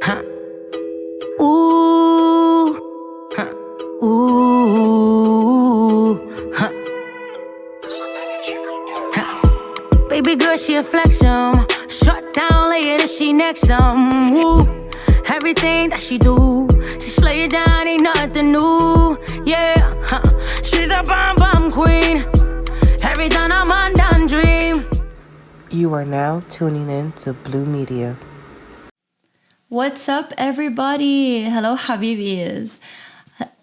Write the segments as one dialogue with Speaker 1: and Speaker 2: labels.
Speaker 1: Huh. Ooh. Huh. Ooh. Huh. Huh. Baby girl, she a flex shut down, lay it and she next Woo. Everything that she do, she slay it down, ain't nothing new. Yeah, huh. She's a bomb queen. Every time I'm on done dream.
Speaker 2: You are now tuning in to Blue Media.
Speaker 3: What's up, everybody? Hello, Habibis.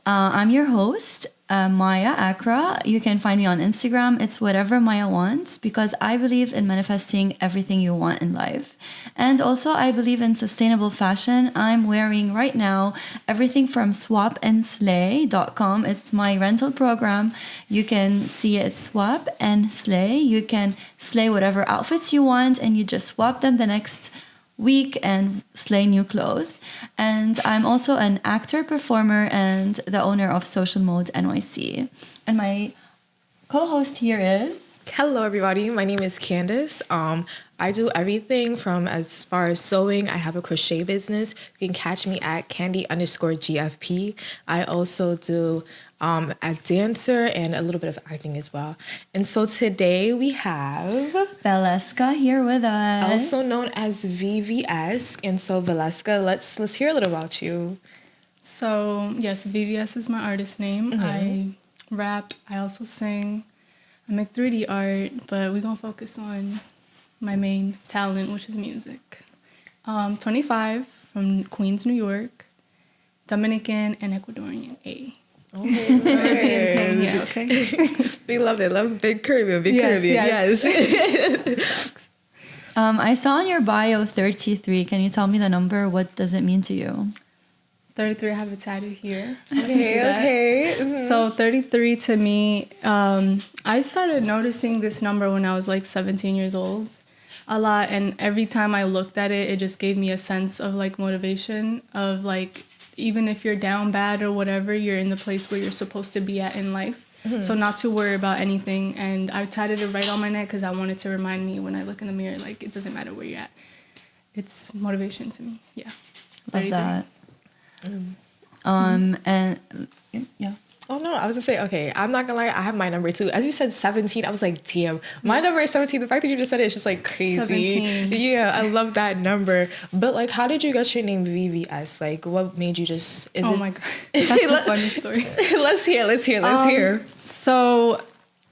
Speaker 3: I'm your host, Maya Akra. You can find me on Instagram. It's whatever Maya wants, because I believe in manifesting everything you want in life. And also, I believe in sustainable fashion. I'm wearing right now everything from swapandslay.com. It's my rental program. You can see it swap and slay. You can slay whatever outfits you want, and you just swap them the next week and slay new clothes. And I'm also an actor, performer, and the owner of Social Mode NYC. And my co-host here is...
Speaker 4: Hello, everybody. My name is Candace. I do everything from as far as sewing. I have a crochet business. You can catch me at candy_GFP. I also do a dancer and a little bit of acting as well. And so today we have
Speaker 3: Valeska here with us.
Speaker 4: Also known as VVS. And so Valeska, let's hear a little about you.
Speaker 5: So yes, VVS is my artist name.
Speaker 4: Mm-hmm.
Speaker 5: I rap. I also sing. I make 3D art, but we're going to focus on my main talent, which is music. 25, from Queens, New York, Dominican and Ecuadorian A.
Speaker 4: Okay.
Speaker 5: Yeah, okay.
Speaker 4: We love it. Love big Caribbean, Caribbean. Yes.
Speaker 3: I saw on your bio 33. Can you tell me the number? What does it mean to you?
Speaker 5: 33, I have a tattoo here.
Speaker 4: Okay. Mm-hmm.
Speaker 5: So 33 to me, I started noticing this number when I was like 17 years old a lot. And every time I looked at it, it just gave me a sense of like motivation of like, even if you're down bad or whatever, you're in the place where you're supposed to be at in life. Mm-hmm. So not to worry about anything. And I tatted it right on my neck because I wanted to remind me when I look in the mirror, like it doesn't matter where you're at. It's motivation to me. Yeah.
Speaker 3: Love that. And yeah.
Speaker 4: Oh no, I was gonna say, okay, I'm not gonna lie, I have my number too. As you said 17, I was like, damn, my number is 17. The fact that you just said it is just like crazy.
Speaker 5: 17.
Speaker 4: Yeah, I love that number. But like, how did you get your name VVS? Like, what made you just...
Speaker 5: My God. That's a funny story.
Speaker 4: Let's hear.
Speaker 5: So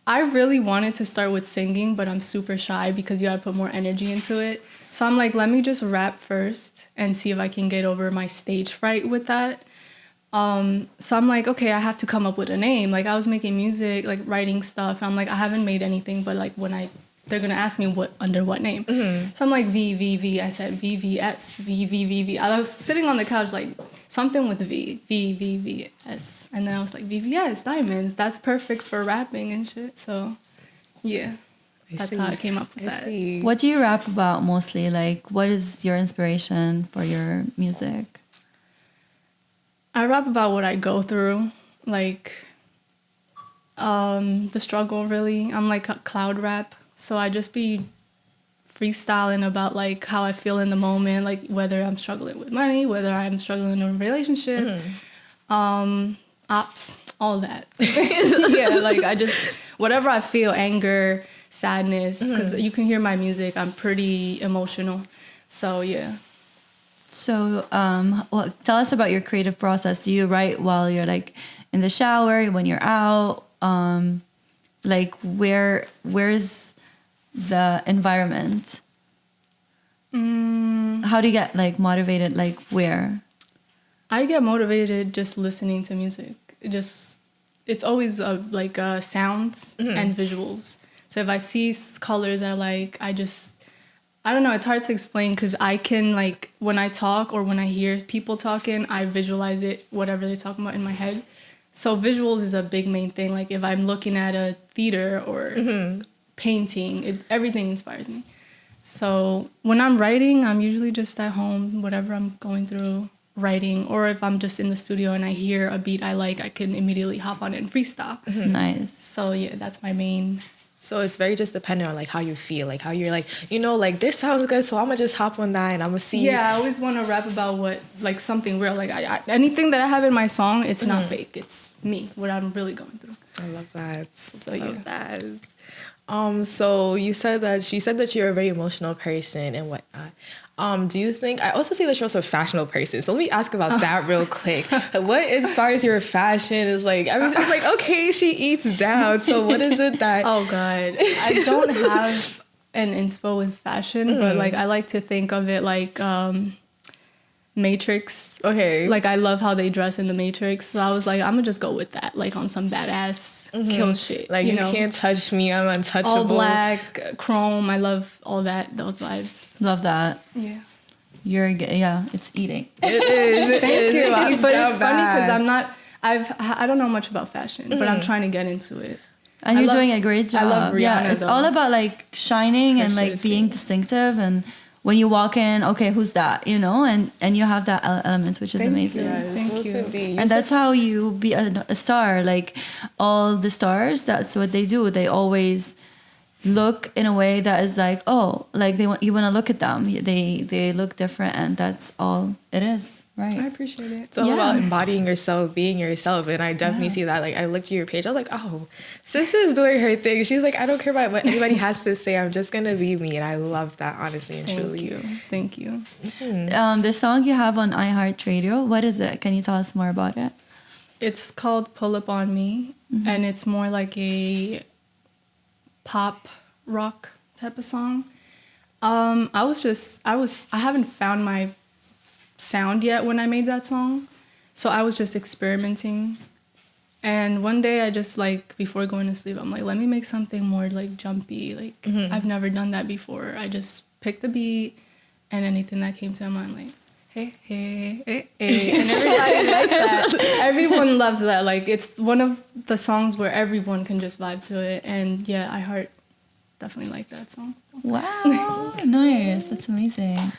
Speaker 5: I really wanted to start with singing, but I'm super shy because you gotta put more energy into it. So I'm like, let me just rap first and see if I can get over my stage fright with that. So I'm like, okay, I have to come up with a name. Like I was making music, like writing stuff. And I'm like, I haven't made anything, but like they're going to ask me under what name. Mm-hmm. So I'm like, V. I said VVS, V. I was sitting on the couch, like something with VVS. And then I was like, VVS, diamonds. That's perfect for rapping and shit. So yeah, that's how I came up with that.
Speaker 3: What do you rap about mostly? Like, what is your inspiration for your music?
Speaker 5: I rap about what I go through, like the struggle, really. I'm like a cloud rap, so I just be freestyling about like how I feel in the moment, like whether I'm struggling with money, whether I'm struggling in a relationship, ops, all that. Yeah, like I just, whatever I feel, anger, sadness, because you can hear my music, I'm pretty emotional, so yeah.
Speaker 3: So, tell us about your creative process. Do you write while you're like in the shower, when you're out? Like where's the environment? How do you get like motivated? Like where?
Speaker 5: I get motivated just listening to music. It's always like sounds and visuals. So if I see colors I like, I don't know, it's hard to explain because I can, like, when I talk or when I hear people talking, I visualize it, whatever they're talking about in my head. So visuals is a big main thing. Like, if I'm looking at a theater or painting, everything inspires me. So when I'm writing, I'm usually just at home, whatever I'm going through, writing. Or if I'm just in the studio and I hear a beat I like, I can immediately hop on it and freestyle.
Speaker 3: Nice.
Speaker 5: So, yeah, that's my main
Speaker 4: So it's very just dependent on like how you feel, like how you're like, like this sounds good, so I'm gonna just hop on that and I'm gonna see.
Speaker 5: Yeah, I always want to rap about what, like something real. Like anything that I have in my song, it's not fake. It's me, what I'm really going through.
Speaker 4: I love that.
Speaker 5: So
Speaker 4: I
Speaker 5: yeah.
Speaker 4: love that. So you said that you're a very emotional person and whatnot. Do you think, I also see that you're also a fashionable person. So let me ask about that real quick. What inspires your fashion is like, I was like, okay, she eats down. So what is it that?
Speaker 5: Oh God, I don't have an inspo with fashion, but like I like to think of it like Matrix.
Speaker 4: Okay.
Speaker 5: Like I love how they dress in the Matrix, so I was like, I'm gonna just go with that, like on some badass kill shit.
Speaker 4: Like you can't touch me, I'm untouchable.
Speaker 5: All black, chrome. I love all that, those vibes.
Speaker 3: Love that.
Speaker 5: Yeah.
Speaker 3: Yeah, it's eating.
Speaker 4: It is.
Speaker 5: Thank you. But it's funny because
Speaker 4: I'm.
Speaker 5: I don't know much about fashion, but I'm trying to get into it.
Speaker 3: And
Speaker 5: I
Speaker 3: you're
Speaker 5: love-
Speaker 3: doing a great job.
Speaker 5: I love Rihanna,
Speaker 3: Yeah, it's all
Speaker 5: though.
Speaker 3: about like shining
Speaker 5: Her
Speaker 3: and
Speaker 5: shit
Speaker 3: like
Speaker 5: is
Speaker 3: being
Speaker 5: great.
Speaker 3: distinctive, and when you walk in, okay, who's that? And you have that element, which is
Speaker 5: Thank
Speaker 3: amazing.
Speaker 5: you.
Speaker 4: Yes,
Speaker 5: Thank
Speaker 4: most
Speaker 5: you.
Speaker 4: indeed.
Speaker 3: And that's how you be a star. Like all the stars, that's what they do. They always look in a way that is like, oh, like you want to look at them. They look different, and that's all it is,
Speaker 5: I
Speaker 3: right?
Speaker 5: appreciate it.
Speaker 4: It's all
Speaker 3: Yeah.
Speaker 4: about embodying yourself, being yourself. And I definitely see that. Like, I looked at your page, I was like, oh, sis is doing her thing. She's like, I don't care about what anybody has to say. I'm just going to be me. And I love that, honestly and truly.
Speaker 5: Thank you.
Speaker 3: The song you have on iHeartRadio, what is it? Can you tell us more about it?
Speaker 5: It's called Pull Up On Me, and it's more like a pop rock type of song. I haven't found my sound yet when I made that song, so I was just experimenting. And one day I just like, before going to sleep, I'm like, let me make something more like jumpy. Like I've never done that before. I just picked the beat and anything that came to my mind, like, hey, hey, hey, hey. And everybody likes that. Everyone loves that. Like it's one of the songs where everyone can just vibe to it. And yeah, iHeart definitely like that song.
Speaker 3: Wow, nice. That's amazing.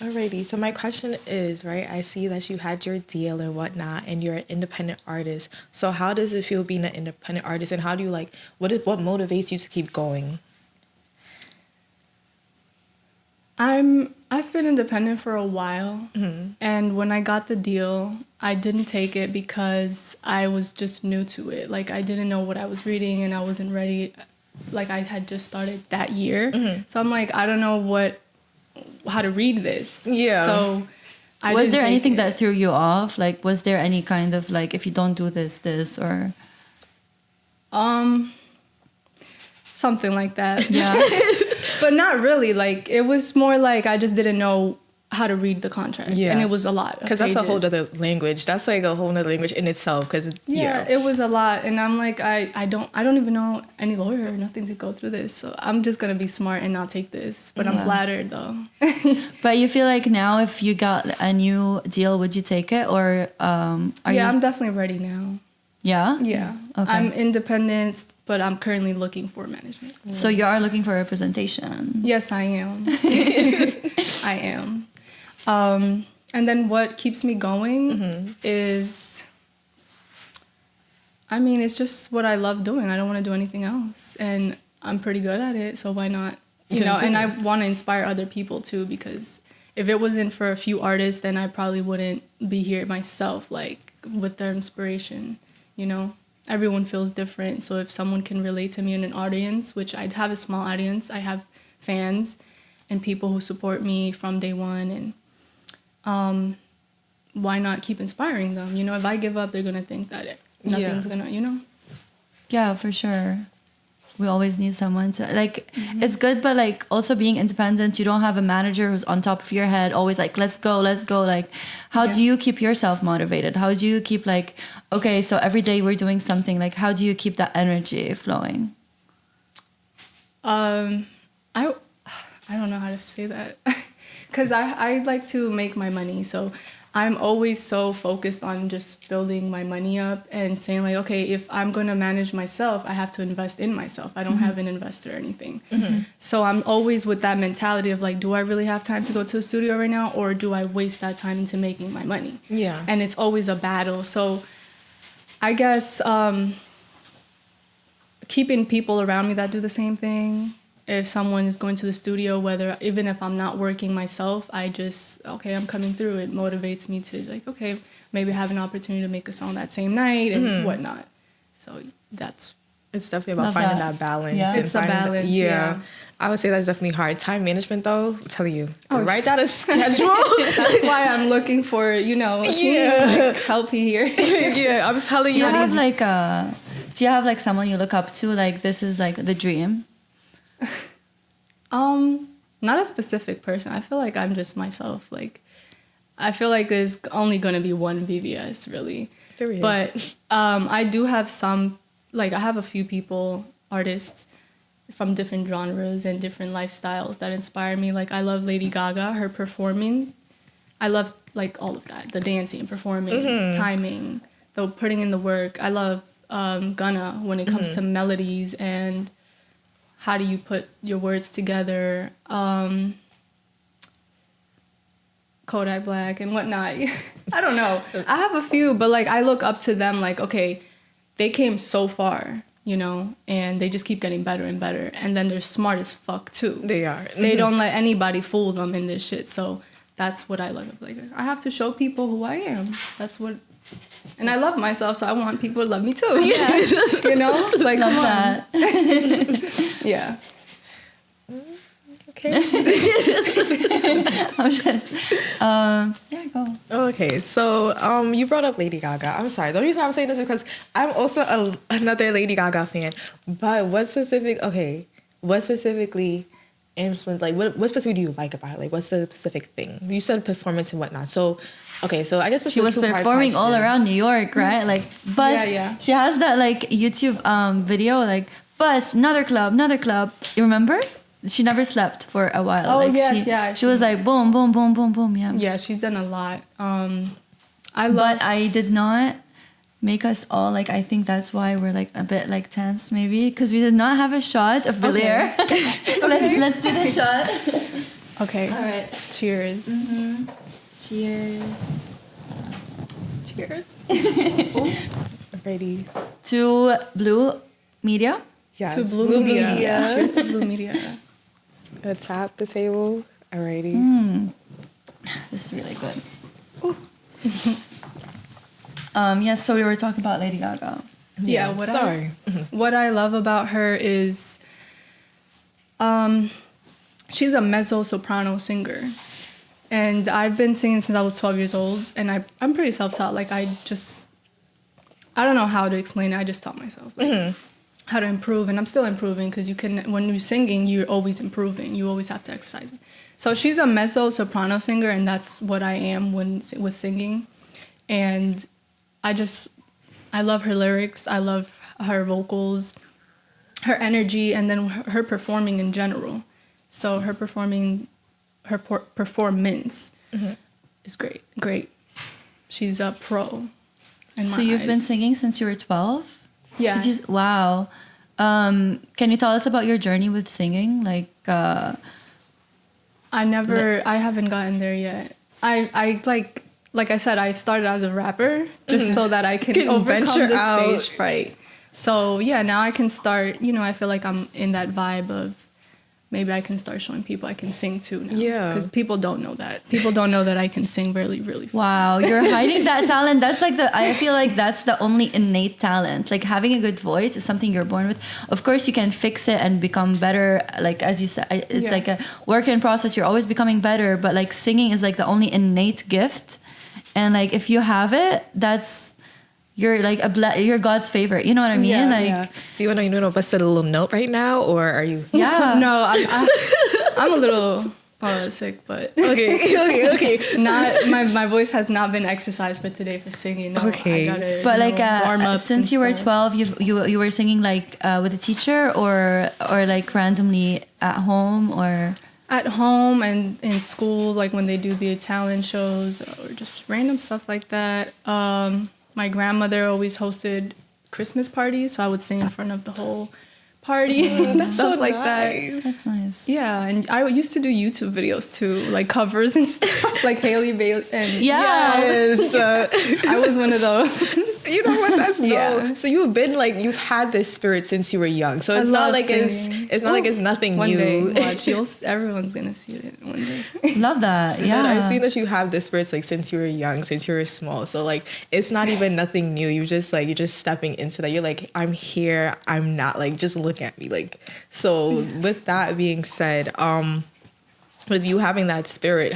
Speaker 4: Alrighty, so my question is, right, I see that you had your deal and whatnot, and you're an independent artist. So how does it feel being an independent artist, and how do you like, what motivates you to keep going?
Speaker 5: I've been independent for a while, and when I got the deal, I didn't take it because I was just new to it. Like I didn't know what I was reading, and I wasn't ready. Like I had just started that year, so I'm like, I don't know how to read this.
Speaker 4: Yeah.
Speaker 5: So
Speaker 3: Was there anything that threw you off? Like, was there any kind of like, if you don't do this or?
Speaker 5: Something like that.
Speaker 3: Yeah.
Speaker 5: But not really. Like it was more like I just didn't know how to read the contract.
Speaker 4: Yeah.
Speaker 5: And it was a lot.
Speaker 4: Because that's a whole other language. That's like a whole other language in itself. Because
Speaker 5: Yeah, it was a lot. And I'm like, I don't even know any lawyer or nothing to go through this. So I'm just gonna be smart and not take this. But I'm flattered though.
Speaker 3: But you feel like now, if you got a new deal, would you take it, or are you?
Speaker 5: I'm definitely ready now.
Speaker 3: Yeah.
Speaker 5: Yeah.
Speaker 3: Okay.
Speaker 5: I'm independent, but I'm currently looking for management.
Speaker 3: So you are looking for representation.
Speaker 5: Yes, I am. I am. And then what keeps me going is, I mean, it's just what I love doing. I don't want to do anything else. And I'm pretty good at it, so why not? You know, and I want to inspire other people too, because if it wasn't for a few artists, then I probably wouldn't be here myself, like with their inspiration, you know? Everyone feels different. So if someone can relate to me in an audience, which I have a small audience, I have fans and people who support me from day one, and why not keep inspiring them? You know, if I give up, they're gonna think that nothing's gonna, you know?
Speaker 3: Yeah, for sure. We always need someone to like. It's good, but like also being independent, you don't have a manager who's on top of your head, always like, let's go. Like, how do you keep yourself motivated? How do you keep like, okay, so every day we're doing something. Like, how do you keep that energy flowing?
Speaker 5: I don't know how to say that, because I like to make my money, so I'm always so focused on just building my money up and saying like, okay, if I'm gonna manage myself, I have to invest in myself. I don't have an investor or anything. So I'm always with that mentality of like, do I really have time to go to the studio right now, or do I waste that time into making my money?
Speaker 4: Yeah.
Speaker 5: And it's always a battle. So I guess keeping people around me that do the same thing. If someone is going to the studio, even if I'm not working myself, I'm coming through. It motivates me to like, okay, maybe have an opportunity to make a song that same night and whatnot. So
Speaker 4: it's definitely about
Speaker 3: Love
Speaker 4: finding
Speaker 3: that.
Speaker 4: that balance.
Speaker 3: Yeah.
Speaker 4: and
Speaker 5: It's the
Speaker 4: finding
Speaker 5: balance, yeah.
Speaker 4: I would say that's definitely hard. Time management, though, I'm telling you, write out a schedule.
Speaker 5: that's why I'm looking for, a team like help here.
Speaker 4: Yeah, I'm telling
Speaker 3: Do
Speaker 4: you.
Speaker 3: you have like someone you look up to? Like this is like the dream.
Speaker 5: Not a specific person. I feel like I'm just myself. Like, I feel like there's only gonna be one VVS really.
Speaker 4: Period.
Speaker 5: But I do have some, like I have a few people, artists from different genres and different lifestyles that inspire me. Like I love Lady Gaga, her performing. I love like all of that, the dancing, performing, timing, the putting in the work. I love Gunna when it comes to melodies and how do you put your words together. Kodak Black and whatnot. I don't know. I have a few, but like I look up to them like, okay, they came so far, and they just keep getting better and better. And then they're smart as fuck too.
Speaker 4: They are.
Speaker 5: They don't let anybody fool them in this shit. So that's what I love. Like I have to show people who I am. And I love myself, so I want people to love me too. Yeah. Like
Speaker 3: Love
Speaker 5: come on.
Speaker 3: that.
Speaker 5: Yeah.
Speaker 4: Okay.
Speaker 3: I'm just, yeah, go.
Speaker 4: Okay, so you brought up Lady Gaga. I'm sorry. The reason I'm saying this is because I'm also another Lady Gaga fan. But what specifically influenced, like, what specifically do you like about it? Like, what's the specific thing? You said performance and whatnot. So, okay, so I guess this
Speaker 3: She was performing all around New York, right? Like, bus.
Speaker 5: Yeah.
Speaker 3: She has that like YouTube video, like bus, another club. You remember? She never slept for a while.
Speaker 5: Oh,
Speaker 3: like,
Speaker 5: yes, yeah.
Speaker 3: She was like boom, boom, boom, boom, boom. Yeah.
Speaker 5: Yeah, she's done a lot.
Speaker 3: But I did not make us all like. I think that's why we're like a bit like tense, maybe, because we did not have a shot of Belair. Let's do the shot.
Speaker 5: Okay.
Speaker 3: All right.
Speaker 5: Cheers.
Speaker 3: Cheers.
Speaker 5: Cheers.
Speaker 4: Ready.
Speaker 3: To Blue Media.
Speaker 4: Yeah.
Speaker 5: To Blue Media.
Speaker 4: Media.
Speaker 5: Cheers to Blue Media.
Speaker 4: Gonna tap the table. Alrighty.
Speaker 3: This is really good. Yes, so we were talking about Lady Gaga.
Speaker 5: Yeah. What I love about her is, she's a mezzo soprano singer, and I've been singing since I was 12 years old, and I'm pretty self-taught. Like I don't know how to explain it. I just taught myself how to improve, and I'm still improving because when you're singing, you're always improving. You always have to exercise. So she's a mezzo soprano singer, and that's what I am with singing. And I love her lyrics. I love her vocals, her energy, and then her performing in general. So her performance is great. She's a pro.
Speaker 3: So you've been singing since you were 12?
Speaker 5: Yeah.
Speaker 3: Wow. Can you tell us about your journey with singing? Like,
Speaker 5: I haven't gotten there yet. I like I said, I started as a rapper just so that I can overcome the stage fright. So yeah, now I can start, I feel like I'm in that vibe of maybe I can start showing people I can sing too now.
Speaker 4: Yeah.
Speaker 5: Because people don't know that. People don't know that I can sing really, really fast.
Speaker 3: wow, you're hiding that talent. That's like I feel like that's the only innate talent. Like having a good voice is something you're born with. Of course, you can fix it and become better. Like as you said, it's like a work in process. You're always becoming better. But like singing is like the only innate gift. And like if you have it, you're like you're God's favorite. You know what I mean?
Speaker 4: Do you want to bust a little note right now, or are you?
Speaker 3: Yeah.
Speaker 5: No, I'm a little sick, but
Speaker 4: Okay.
Speaker 5: not my voice has not been exercised for today for singing. No,
Speaker 4: Okay.
Speaker 5: I gotta,
Speaker 3: But like
Speaker 5: warm up
Speaker 3: since you were 12, you were singing like with a teacher or like randomly at home or
Speaker 5: at home and in school, like when they do the talent shows or just random stuff like that. My grandmother always hosted Christmas parties, so I would sing in front of the whole party and stuff like that.
Speaker 3: that's nice.
Speaker 5: Yeah, and I used to do YouTube videos too, like covers and stuff, like Haley Bailey. And
Speaker 4: Yes.
Speaker 5: I was one of those.
Speaker 4: You know what? That's
Speaker 5: Yeah.
Speaker 4: So you've been like, you've had this spirit since you were young. So it's
Speaker 5: I
Speaker 4: not
Speaker 5: love
Speaker 4: like
Speaker 5: singing.
Speaker 4: it's not like it's nothing
Speaker 5: One
Speaker 4: new.
Speaker 5: day, watch, everyone's gonna see it one day.
Speaker 3: Love that.
Speaker 4: And
Speaker 3: Yeah.
Speaker 4: I've seen that you have this spirits like since you were young, since you were small. So like it's not even nothing new. You're just stepping into that. You're like, I'm here. I'm not, like, just look at me. Like, so with that being said, with you having that spirit,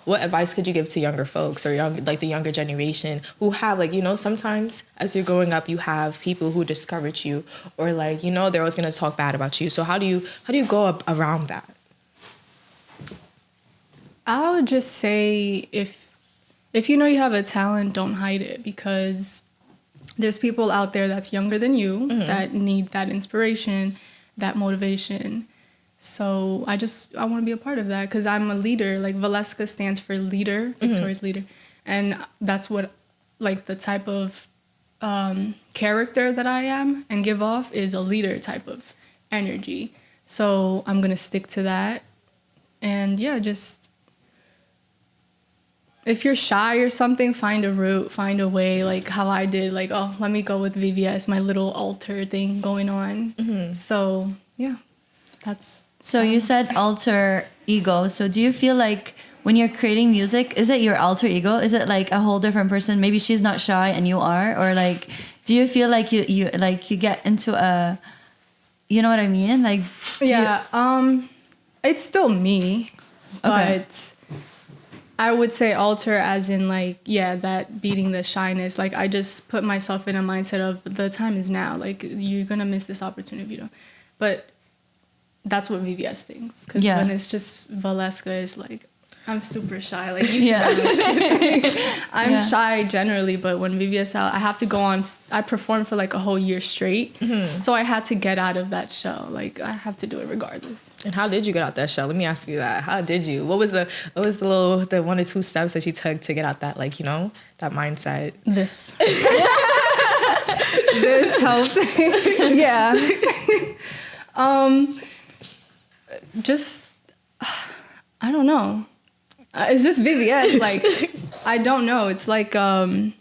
Speaker 4: what advice could you give to younger folks or the younger generation who have, like, sometimes as you're growing up, you have people who discourage you or, like, they're always going to talk bad about you. So how do you go around that?
Speaker 5: I would just say if you know you have a talent, don't hide it, because there's people out there that's younger than you that need that inspiration, that motivation. So I want to be a part of that because I'm a leader. Like Vvslatts stands for leader, victorious leader. And that's what, like, the type of character that I am and give off is a leader type of energy. So I'm going to stick to that. And yeah, just if you're shy or something, find a route, find a way, like how I did, like, oh, let me go with VVS, my little alter thing going on. So yeah, that's...
Speaker 3: So you said alter ego. So do you feel like when you're creating music, is it your alter ego? Is it like a whole different person? Maybe she's not shy and you are, or like, do you feel like you get into a, you know what I mean? Like,
Speaker 5: it's still me,
Speaker 3: Okay.
Speaker 5: but I would say alter as in like, yeah, that beating the shyness. Like I just put myself in a mindset of the time is now. Like you're gonna miss this opportunity if you don't. But that's what VVS thinks. Because when it's just Valeska is like, I'm super shy. Like I'm shy generally, but when VVS out, I have to go on. I performed for like a whole year straight, so I had to get out of that shell. Like I have to do it regardless.
Speaker 4: And how did you get out that shell? Let me ask you that. How did you? What was the 1 or 2 steps that you took to get out that, like, that mindset?
Speaker 5: This helped. Yeah. Just I don't know. It's just VVS. Like I don't know. It's like the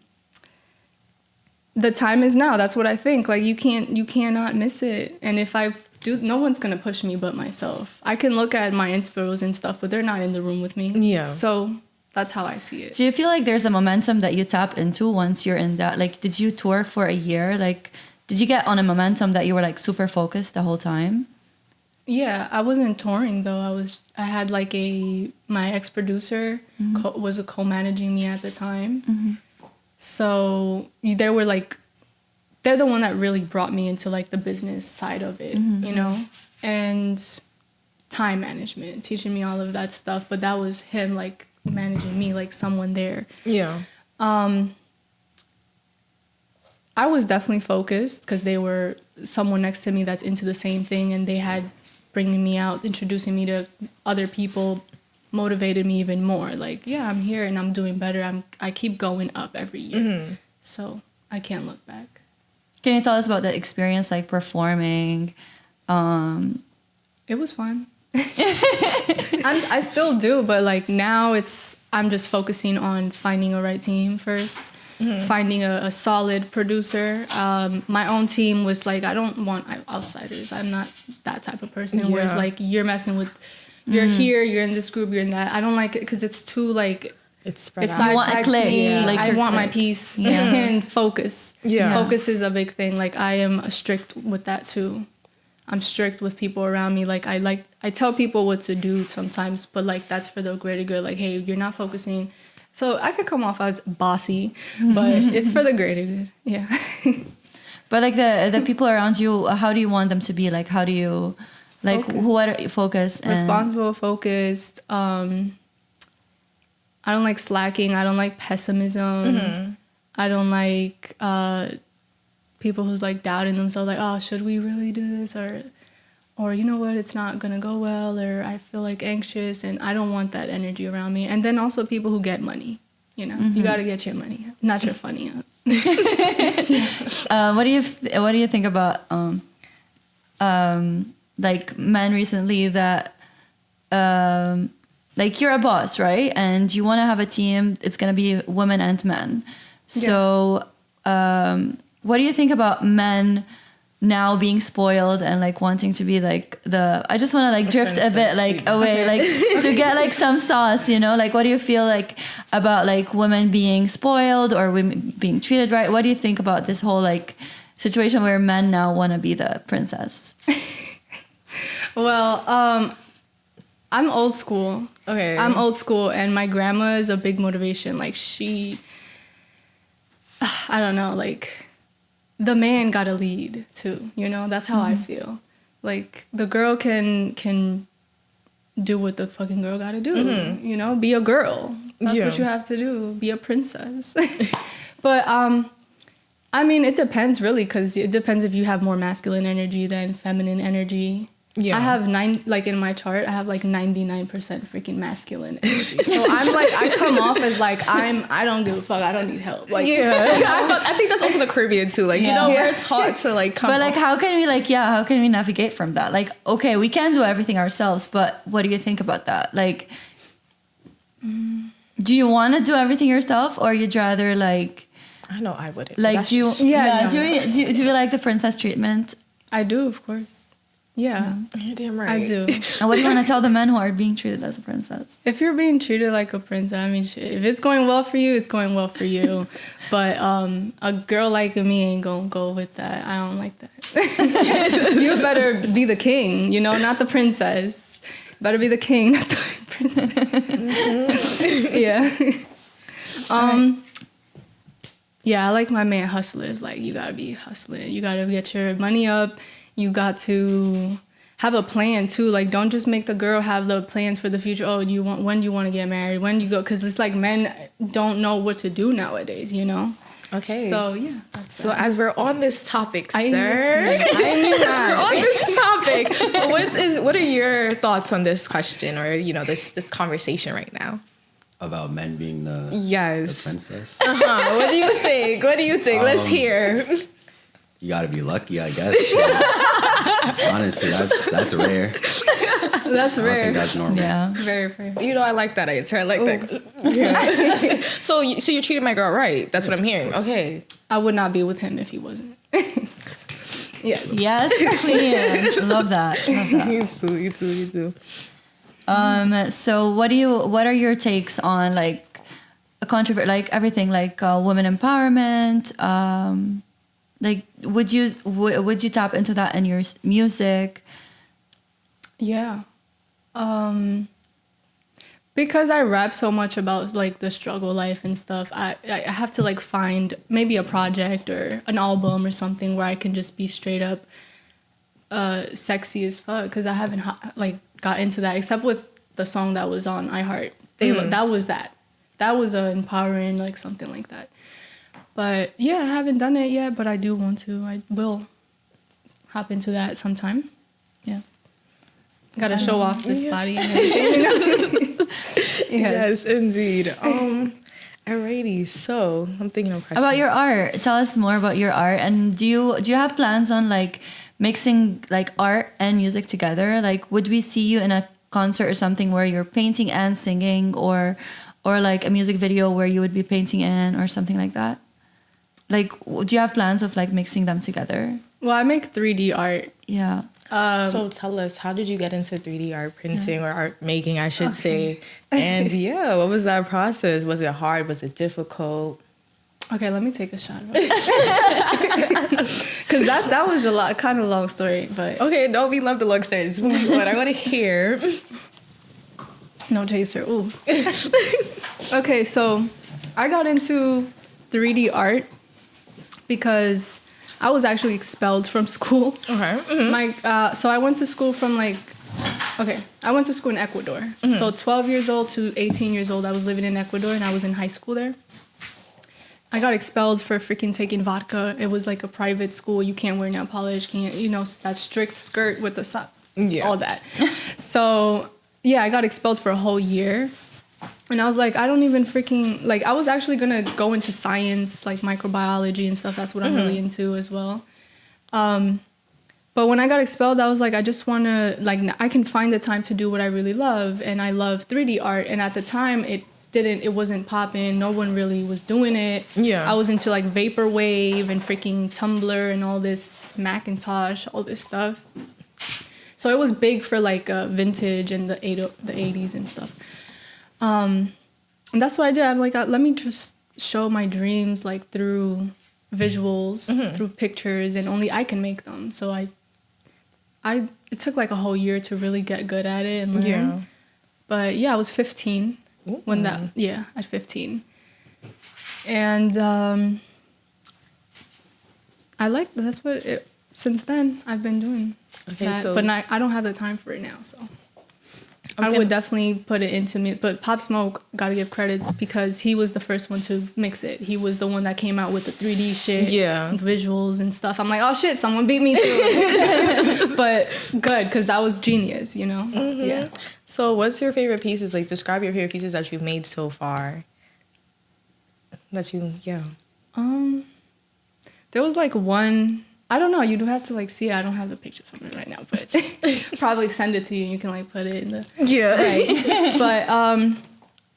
Speaker 5: time is now. That's what I think. Like you cannot miss it. And if I do, no one's gonna push me but myself. I can look at my inspiros and stuff, but they're not in the room with me.
Speaker 4: Yeah.
Speaker 5: So that's how I see it.
Speaker 3: Do you feel like there's a momentum that you tap into once you're in that? Like, did you tour for a year? Like, did you get on a momentum that you were like super focused the whole time?
Speaker 5: Yeah, I wasn't touring though. I had like my ex-producer was co-managing me at the time. So they're the one that really brought me into like the business side of it, and time management, teaching me all of that stuff. But that was him like managing me, like someone there.
Speaker 4: Yeah.
Speaker 5: I was definitely focused because they were someone next to me that's into the same thing, and they had bringing me out, introducing me to other people, motivated me even more. Like, yeah, I'm here and I'm doing better. I keep going up every year. So I can't look back.
Speaker 3: Can you tell us about the experience, like performing?
Speaker 5: It was fun. I still do, but like now I'm just focusing on finding a right team first. Finding a solid producer. My own team was like, I don't want outsiders. I'm not that type of person.
Speaker 4: Yeah.
Speaker 5: Whereas like you're messing with, you're here, you're in this group, you're in that. I don't like it because it's too like,
Speaker 4: It's spread
Speaker 5: it's
Speaker 4: out.
Speaker 3: You want a
Speaker 5: sidetracks
Speaker 3: click,
Speaker 5: me.
Speaker 3: yeah. Like
Speaker 5: I
Speaker 3: your
Speaker 5: want my
Speaker 3: click.
Speaker 5: piece
Speaker 3: Yeah.
Speaker 5: and focus.
Speaker 4: Yeah.
Speaker 5: Focus is a big thing. Like I am strict with that too. I'm strict with people around me. Like I tell people what to do sometimes, but like that's for the greater good. Like, hey, you're not focusing. So I could come off as bossy, but it's for the greater good. Yeah.
Speaker 3: But like the people around you, how do you want them to be? Like, how do you, like, focus? And
Speaker 5: Responsible, focused. I don't like slacking. I don't like pessimism. I don't like people who's like doubting themselves. Like, oh, should we really do this? Or you know what, it's not gonna go well, or I feel like anxious, and I don't want that energy around me. And then also people who get money, you gotta get your money, not your funny up.
Speaker 3: what do you think about like men recently that like you're a boss, right? And you want to have a team. It's gonna be women and men. So what do you think about men now being spoiled and like wanting to be like I just want to like drift a bit like away, like to get like some sauce, you know? Like, what do you feel like about like women being spoiled or women being treated right? What do you think about this whole like situation where men now want to be the princess?
Speaker 5: Well, I'm old school.
Speaker 4: Okay.
Speaker 5: I'm old school, and my grandma is a big motivation. Like, I don't know, like, the man gotta lead too, you know? That's how I feel. Like, the girl can do what the fucking girl gotta do, you know? Be a girl. That's what you have to do. Be a princess. But, I mean, it depends really, because it depends if you have more masculine energy than feminine energy.
Speaker 4: Yeah.
Speaker 5: I have in my chart, I have like 99% freaking masculine energy. So I'm like, I come off as like, I don't give a fuck. I don't need help. Like,
Speaker 4: I think that's also the Caribbean too. Like, you know, we're taught to like come
Speaker 3: But like, how can we navigate from that? Like, okay, we can do everything ourselves, but what do you think about that? Like, do you want to do everything yourself, or you'd rather like,
Speaker 4: I know I wouldn't.
Speaker 3: like,
Speaker 4: That's
Speaker 3: do you,
Speaker 4: just-
Speaker 5: no.
Speaker 3: do you like the princess treatment?
Speaker 5: I do, of course. Yeah,
Speaker 4: You're damn right.
Speaker 5: I do.
Speaker 3: And what do you want to tell the men who are being treated as a princess?
Speaker 5: If you're being treated like a princess, I mean, shit, if it's going well for you, it's going well for you. But a girl like me ain't gonna go with that. I don't like that. You better be the king, you know, not the princess. Better be the king, not the princess. Yeah. Yeah, I like my man hustlers. Like, you gotta be hustling. You gotta get your money up. You got to have a plan too. Like, don't just make the girl have the plans for the future. Oh, when do you want to get married? When do you go? Because it's like men don't know what to do, nowadays, you know?
Speaker 4: Okay.
Speaker 5: So, yeah.
Speaker 4: So as we're on this topic,
Speaker 5: I
Speaker 4: sir.
Speaker 5: knew that.
Speaker 4: On this topic, what are your thoughts on this question, or, you know, this conversation right now?
Speaker 6: About men being the
Speaker 4: Yes.
Speaker 6: princess.
Speaker 4: What do you think? Let's hear.
Speaker 6: You gotta be lucky, I guess. Honestly, that's rare.
Speaker 5: That's
Speaker 6: I don't
Speaker 5: rare.
Speaker 6: think that's normal.
Speaker 3: Yeah.
Speaker 5: Very fair.
Speaker 4: You know, I like that answer. I like that. Yeah. So you treated my girl right. That's what I'm hearing. Okay.
Speaker 5: I would not be with him if he wasn't. Yes.
Speaker 3: Yes, queen. Love that.
Speaker 4: You too.
Speaker 3: So what are your takes on like a controversy, like everything, like women empowerment? Like, would you tap into that in your music?
Speaker 5: Yeah. Because I rap so much about like the struggle life and stuff, I have to like find maybe a project or an album or something where I can just be straight up sexy as fuck, because I haven't like got into that except with the song that was on iHeart. That was empowering, like something like that. But yeah, I haven't done it yet, but I do want to. I will hop into that sometime. Yeah. Gotta show off this body and everything, you know?
Speaker 4: Yes, indeed. Alrighty, so I'm thinking of questions.
Speaker 3: About your art, tell us more about your art. And do you have plans on like mixing like art and music together? Like, would we see you in a concert or something where you're painting and singing, or like a music video where you would be painting in, or something like that? Like, do you have plans of like mixing them together?
Speaker 5: Well, I make 3D art.
Speaker 3: Yeah.
Speaker 4: So tell us, how did you get into 3D art printing or art making, I should say? And yeah, what was that process? Was it hard? Was it difficult?
Speaker 5: Okay, let me take a shot. Because that was a kind of long story, but
Speaker 4: Okay, no, we love the long stories. What I want to hear.
Speaker 5: no chaser. Ooh. Okay, so I got into 3D art because I was actually expelled from school.
Speaker 4: Okay. Mm-hmm.
Speaker 5: So I went to school I went to school in Ecuador. Mm-hmm. So 12 years old to 18 years old, I was living in Ecuador, and I was in high school there. I got expelled for freaking taking vodka. It was like a private school. You can't wear nail polish. Can't, that strict skirt with the sock.
Speaker 4: Yeah.
Speaker 5: All that. So yeah, I got expelled for a whole year. And I was like, I don't even freaking, like, I was actually going to go into science, like microbiology and stuff. That's what I'm really into as well. But when I got expelled, I was like, I just want to, like, I can find the time to do what I really love. And I love 3D art. And at the time, it wasn't popping. No one really was doing it.
Speaker 4: Yeah.
Speaker 5: I was into like Vaporwave and freaking Tumblr and all this Macintosh, all this stuff. So it was big for like vintage and the 80s and stuff. And that's what I did. I'm like, let me just show my dreams like through visuals, through pictures, and only I can make them. So it took like a whole year to really get good at it and learn.
Speaker 4: Yeah.
Speaker 5: But yeah, I was 15 when at 15. And since then I've been doing.
Speaker 4: Okay,
Speaker 5: that,
Speaker 4: so
Speaker 5: but I don't have the time for it now, so I would definitely put it into me. But Pop Smoke, gotta give credits because he was the first one to mix it. He was the one that came out with the 3D shit, and visuals and stuff. I'm like, oh shit, someone beat me to it. But good, because that was genius, you know. Yeah.
Speaker 4: So, what's your favorite pieces? Like, describe your favorite pieces that you've made so far.
Speaker 5: There was like one. I don't know. You'd have to like see it. I don't have the pictures of it right now, but probably send it to you and you can like put it in the right. But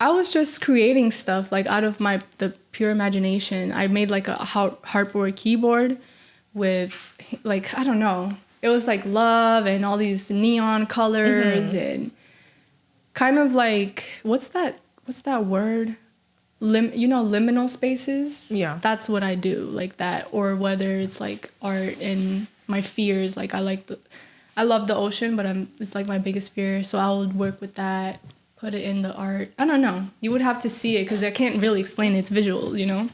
Speaker 5: I was just creating stuff like out of the pure imagination. I made like a heartboard keyboard with like, I don't know. It was like love and all these neon colors and kind of like what's that word? Liminal spaces.
Speaker 4: Yeah,
Speaker 5: that's what I do, like that. Or whether it's like art and my fears, like I love the ocean, but it's like my biggest fear, so I would work with that, put it in the art. I don't know, you would have to see it because I can't really explain it. It's visual, you know.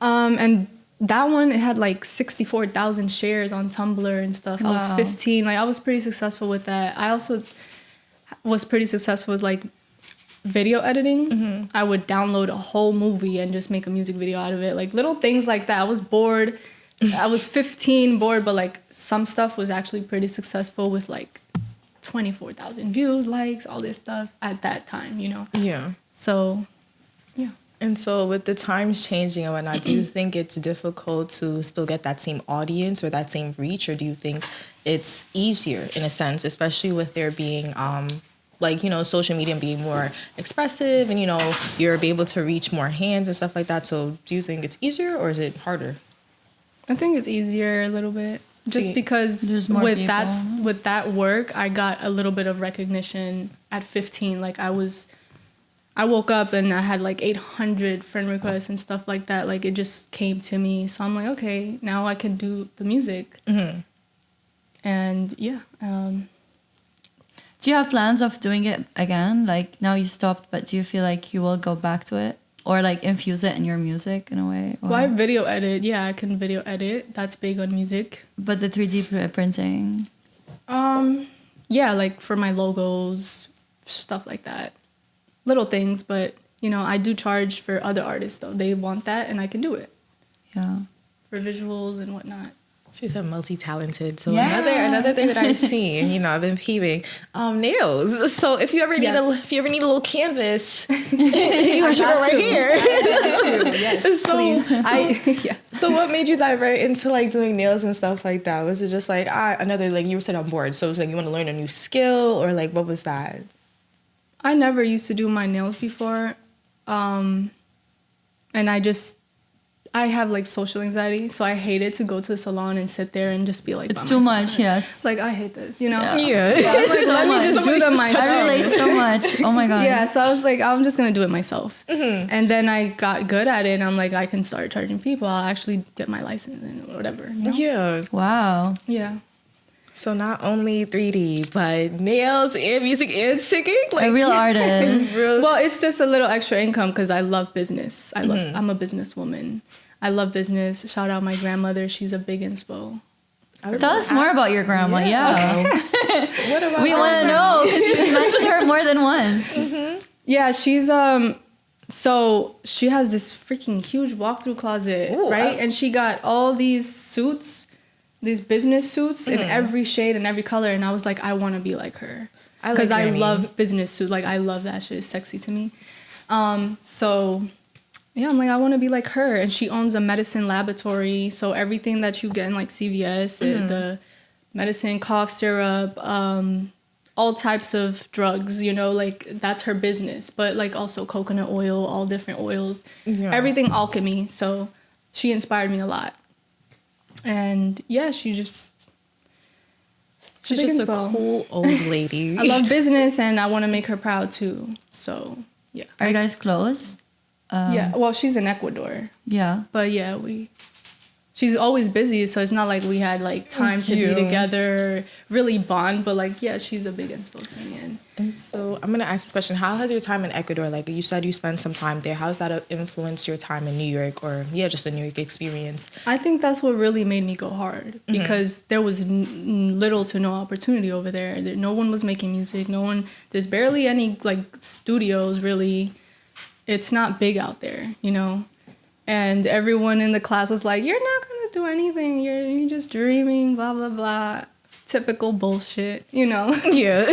Speaker 5: And that one, it had like 64,000 shares on Tumblr and stuff. Wow. I was 15, like I was pretty successful with that. I also was pretty successful with like video editing. I would download a whole movie and just make a music video out of it, like little things like that. I was bored. I was 15, bored, but like some stuff was actually pretty successful with like 24,000 views, likes, all this stuff at that time, you know. So
Speaker 4: and so with the times changing and whatnot, do you think it's difficult to still get that same audience or that same reach, or do you think it's easier in a sense, especially with there being like, you know, social media being more expressive and, you know, you're able to reach more hands and stuff like that. So do you think it's easier or is it harder?
Speaker 5: I think it's easier a little bit just because
Speaker 3: there's more
Speaker 5: with
Speaker 3: people.
Speaker 5: with that work, I got a little bit of recognition at 15. Like I woke up and I had like 800 friend requests and stuff like that. Like it just came to me. So I'm like, okay, now I can do the music. And yeah.
Speaker 3: Do you have plans of doing it again? Like now you stopped, but do you feel like you will go back to it or like infuse it in your music in a way? Or?
Speaker 5: Well, I video edit. Yeah, I can video edit. That's big on music.
Speaker 3: But the 3D printing?
Speaker 5: Yeah, like for my logos, stuff like that. Little things, but you know, I do charge for other artists though. They want that and I can do it.
Speaker 3: Yeah.
Speaker 5: For visuals and whatnot.
Speaker 4: She's a multi-talented. So another thing that I've seen, you know, I've been peeping, nails. So if you ever need a little canvas, you should go right here. So what made you dive right into like doing nails and stuff like that? Was it just like another, like you were said on board, so it was like you want to learn a new skill, or like what was that?
Speaker 5: I never used to do my nails before, and I have like social anxiety, so I hated to go to the salon and sit there and just be like,
Speaker 3: it's too much, yes.
Speaker 5: Like I hate this, you know?
Speaker 4: Yeah.
Speaker 5: I was like, let me just do them myself.
Speaker 3: I relate so much. Oh my God.
Speaker 5: Yeah, so I was like, I'm just gonna do it myself. And then I got good at it and I'm like, I can start charging people. I'll actually get my license and whatever. You know?
Speaker 4: Yeah.
Speaker 3: Wow.
Speaker 5: Yeah.
Speaker 3: So
Speaker 4: not only 3D, but nails and music and singing. Like,
Speaker 3: a real artist.
Speaker 5: Well, it's just a little extra income because I love business. I'm a businesswoman. I love business. Shout out my grandmother. She's a big inspo.
Speaker 3: Tell us more about your grandma. Yeah.
Speaker 4: Okay. What about
Speaker 3: we want to know because you mentioned her more than once.
Speaker 5: Yeah, she's so she has this freaking huge walk-through closet, right? And she got all these suits, these business suits in every shade and every color. And I was like, I want to be like her because I love business suits. Like I love that shit. It's sexy to me. So. Yeah, I'm like, I want to be like her. And she owns a medicine laboratory. So everything that you get in like CVS, the medicine, cough syrup, all types of drugs, you know, like that's her business, but like also coconut oil, all different oils, everything alchemy. So she inspired me a lot. And yeah, she's just a
Speaker 4: cool old lady.
Speaker 5: I love business and I want to make her proud too. So yeah.
Speaker 3: Are you guys close?
Speaker 5: Yeah. Well, she's in Ecuador.
Speaker 3: Yeah.
Speaker 5: But yeah, she's always busy, so it's not like we had like time to be together, really bond. But like, yeah, she's a big inspo to me.
Speaker 4: And so I'm gonna ask this question: how has your time in Ecuador, like you said, you spent some time there? How's that influenced your time in New York, or just the New York experience?
Speaker 5: I think that's what really made me go hard because there was little to no opportunity over there. No one was making music. There's barely any like studios really. It's not big out there, you know. And everyone in the class was like, "You're not gonna do anything. You're just dreaming, blah blah blah." Typical bullshit, you know.
Speaker 4: Yeah.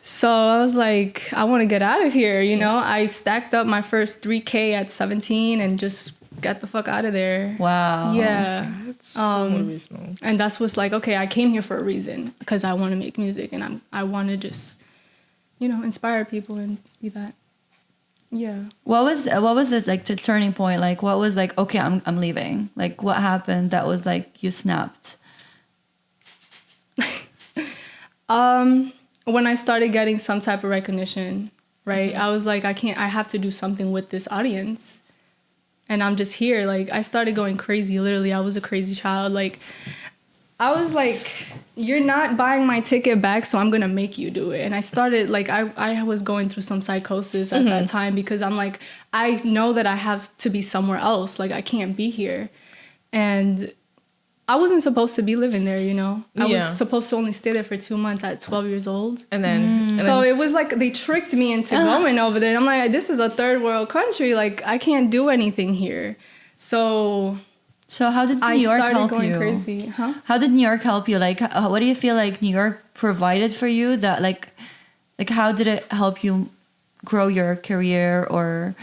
Speaker 5: So I was like, I want to get out of here, you know. I stacked up my first 3K at 17 and just get the fuck out of there.
Speaker 3: Wow.
Speaker 5: Yeah.
Speaker 4: That's so motivational.
Speaker 5: And that's what's like, okay, I came here for a reason because I want to make music and I want to just, you know, inspire people and be that. Yeah.
Speaker 3: What was it like the turning point? Like what was like, okay, I'm leaving. Like what happened that was like you snapped?
Speaker 5: When I started getting some type of recognition, right? I was like, I have to do something with this audience. And I'm just here. Like I started going crazy. Literally, I was a crazy child. Like I was like, you're not buying my ticket back, so I'm gonna make you do it. And I started like I was going through some psychosis at that time because I'm like, I know that I have to be somewhere else. Like I can't be here. And I wasn't supposed to be living there, you know. I was supposed to only stay there for 2 months at 12 years old.
Speaker 4: And then
Speaker 5: It was like they tricked me into going over there. And I'm like, this is a third world country. Like I can't do anything here. So
Speaker 3: how did New York help you?
Speaker 5: I started going crazy. Huh?
Speaker 3: How did New York help you? Like, what do you feel like New York provided for you? That like how did it help you grow your career or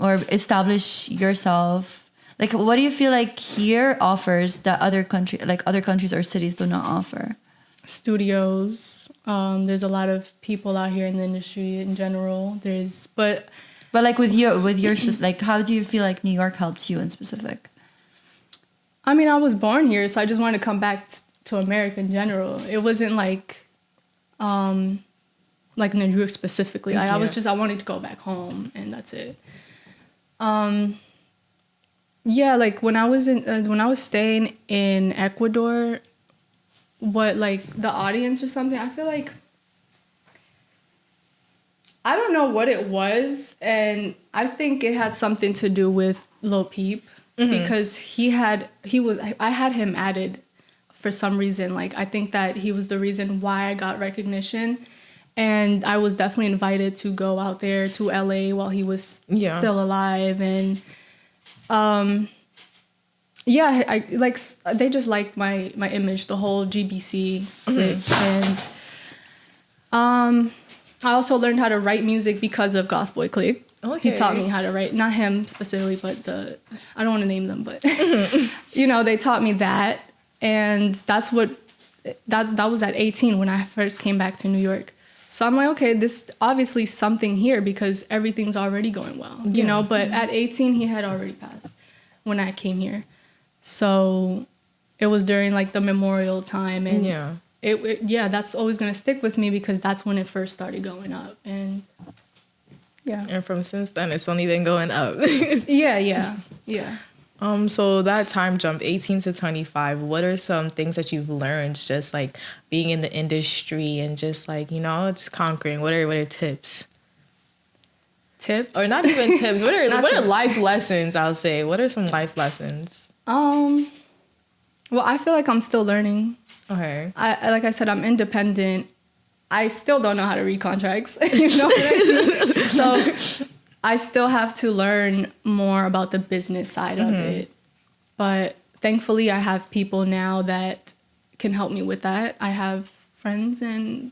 Speaker 3: establish yourself? Like, what do you feel like here offers that other countries or cities do not offer?
Speaker 5: Studios. There's a lot of people out here in the industry in general. But
Speaker 3: like with your like, how do you feel like New York helped you in specific?
Speaker 5: I mean, I was born here, so I just wanted to come back to America in general. It wasn't like New York specifically. I wanted to go back home, and that's it. Yeah, like when I was staying in Ecuador, what like the audience or something, I feel like I don't know what it was, and I think it had something to do with Lil Peep because I had him added for some reason. Like I think that he was the reason why I got recognition, and I was definitely invited to go out there to LA while he was still alive and. I like they just liked my image, the whole GBC clique, and I also learned how to write music because of Goth Boy Clique. Okay. He taught me how to write, not him specifically, but I don't want to name them, but you know, they taught me that, and that's what that was at 18 when I first came back to New York. So I'm like, okay, this obviously something here because everything's already going well, you know. But at 18, he had already passed when I came here. So it was during like the memorial time, and that's always gonna stick with me because that's when it first started going up, and
Speaker 4: and from since then it's only been going up.
Speaker 5: yeah.
Speaker 4: So that time jump, 18 to 25, what are some things that you've learned just like being in the industry and just like, you know, just conquering? What are tips?
Speaker 5: Tips?
Speaker 4: Or not even tips. What are life lessons, I'll say? What are some life lessons?
Speaker 5: Well, I feel like I'm still learning.
Speaker 4: Okay.
Speaker 5: Like I said, I'm independent. I still don't know how to read contracts. You know what I mean? So I still have to learn more about the business side of it. But thankfully, I have people now that can help me with that. I have friends and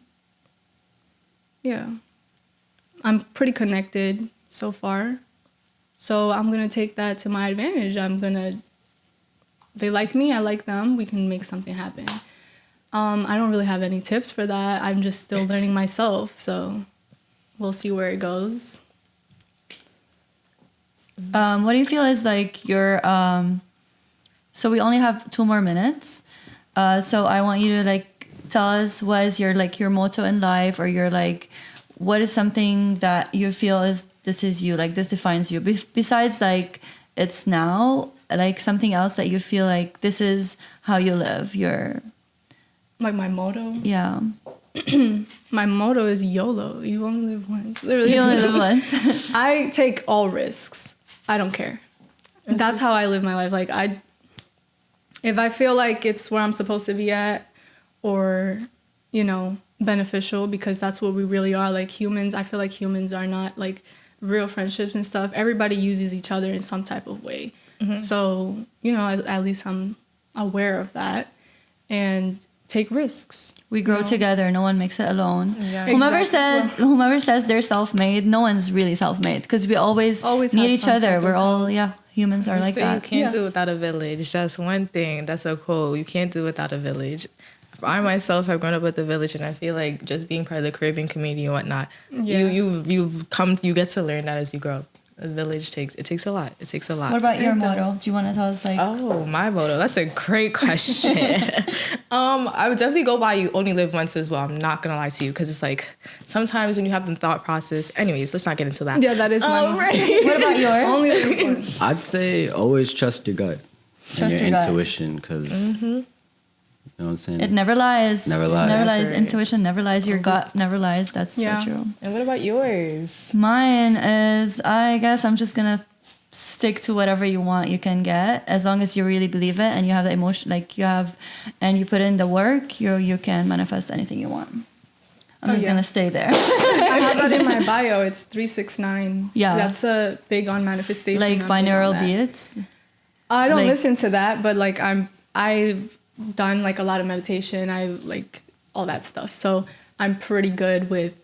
Speaker 5: I'm pretty connected so far. So I'm going to take that to my advantage. They like me, I like them. We can make something happen. I don't really have any tips for that. I'm just still learning myself, so we'll see where it goes.
Speaker 3: What do you feel is like your so we only have 2 more minutes. So I want you to like tell us what is your like your motto in life, or your like what is something that you feel is this is you, like this defines you. Besides like it's now, like something else that you feel like this is how you live. Your
Speaker 5: Like my motto?
Speaker 3: yeah.
Speaker 5: My motto is YOLO. You only live once. Literally.
Speaker 3: You only live once.
Speaker 5: I take all risks. I don't care. That's how I live my life. Like if I feel like it's where I'm supposed to be at, or, you know, beneficial, because that's what we really are. Like humans, I feel like humans are not like real friendships and stuff. Everybody uses each other in some type of way. So, you know, at least I'm aware of that, and take risks.
Speaker 3: We grow together. No one makes it alone.
Speaker 4: Yeah.
Speaker 3: Whomever says they're self-made, no one's really self-made, because we always
Speaker 5: Always
Speaker 3: need
Speaker 5: have
Speaker 3: each
Speaker 5: some
Speaker 3: other.
Speaker 5: type
Speaker 3: We're
Speaker 5: of
Speaker 3: all humans are like
Speaker 4: You
Speaker 3: that.
Speaker 4: can't do it without a village. That's one thing. That's a quote. You can't do it without a village. I myself have grown up with the village, and I feel like just being part of the Caribbean community and whatnot, you get to learn that as you grow up. A village takes a lot. It takes a lot.
Speaker 3: What about your
Speaker 5: It
Speaker 3: motto?
Speaker 5: does.
Speaker 3: Do you want to tell us like?
Speaker 4: Oh, my motto. That's a great question. I would definitely go by you only live once as well. I'm not gonna lie to you, because it's like sometimes when you have the thought process. Anyways, let's not get into that.
Speaker 5: Yeah, that is my motto.
Speaker 3: What about yours?
Speaker 5: Only live once.
Speaker 6: I'd say always trust your gut
Speaker 3: Trust
Speaker 6: and your
Speaker 3: your gut.
Speaker 6: intuition, because you know what I'm saying?
Speaker 3: It never lies.
Speaker 6: Never lies.
Speaker 3: Never lies.
Speaker 4: That's right.
Speaker 3: Intuition never lies. Your gut never lies. That's
Speaker 5: Yeah.
Speaker 3: so true.
Speaker 4: And what about yours?
Speaker 3: Mine is, I guess I'm just gonna stick to whatever you want you can get, as long as you really believe it and you have the emotion, like you have, and you put in the work, you can manifest anything you want. I'm just gonna stay there.
Speaker 5: I have that in my bio. It's 369.
Speaker 3: Yeah.
Speaker 5: That's a big on manifestation.
Speaker 3: Like
Speaker 5: I'm big on
Speaker 3: binaural
Speaker 5: that.
Speaker 3: beats.
Speaker 5: I don't
Speaker 3: like-
Speaker 5: listen to that, but like I've done like a lot of meditation. I like all that stuff. So I'm pretty good with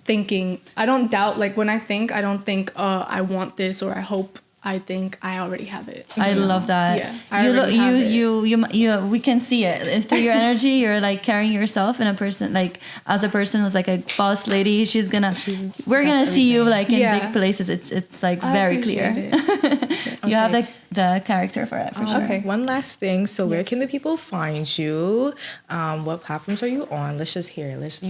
Speaker 5: thinking. I don't doubt, like when I think, I don't think, I want this, or I hope. I think I already have it.
Speaker 3: I love that.
Speaker 5: Yeah, I
Speaker 3: you
Speaker 5: already have it.
Speaker 3: you we can see it through your energy. You're like carrying yourself in a person, like as a person who's like a boss lady. We're gonna see you like in
Speaker 5: Yeah.
Speaker 3: big places. It's like
Speaker 5: I
Speaker 3: very
Speaker 5: appreciate
Speaker 3: clear.
Speaker 5: it.
Speaker 3: You have the character for it for sure.
Speaker 5: Okay.
Speaker 4: One last thing. So where
Speaker 5: Yes.
Speaker 4: can the people find you? What platforms are you on? Let's just hear it.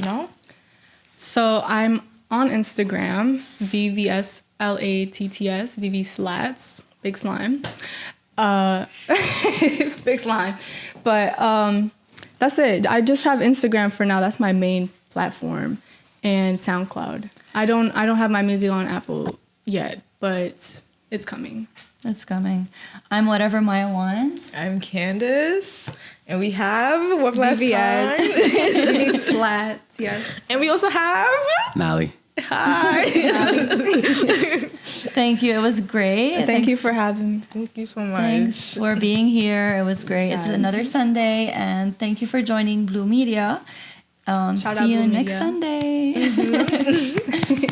Speaker 5: So I'm on Instagram, Vvslatts, Vvslatts, big slime. Big slime. But that's it. I just have Instagram for now. That's my main platform, and SoundCloud. I don't have my music on Apple yet, but it's coming.
Speaker 3: It's coming. I'm whatever Maya wants.
Speaker 4: I'm Candace, and we have Vvslats.
Speaker 5: Vvslatts, yes.
Speaker 4: And we also have
Speaker 6: Mally.
Speaker 4: hi.
Speaker 3: Thank you. It was great.
Speaker 5: Thank you
Speaker 3: Thanks-
Speaker 5: for having me.
Speaker 4: Thank you so much.
Speaker 3: Thanks for being here. It was great. It's
Speaker 5: Yes.
Speaker 3: another Sunday, and thank you for joining Blue Media.
Speaker 5: Shout out
Speaker 3: See you
Speaker 5: Blue
Speaker 3: next
Speaker 5: Media.
Speaker 3: Sunday.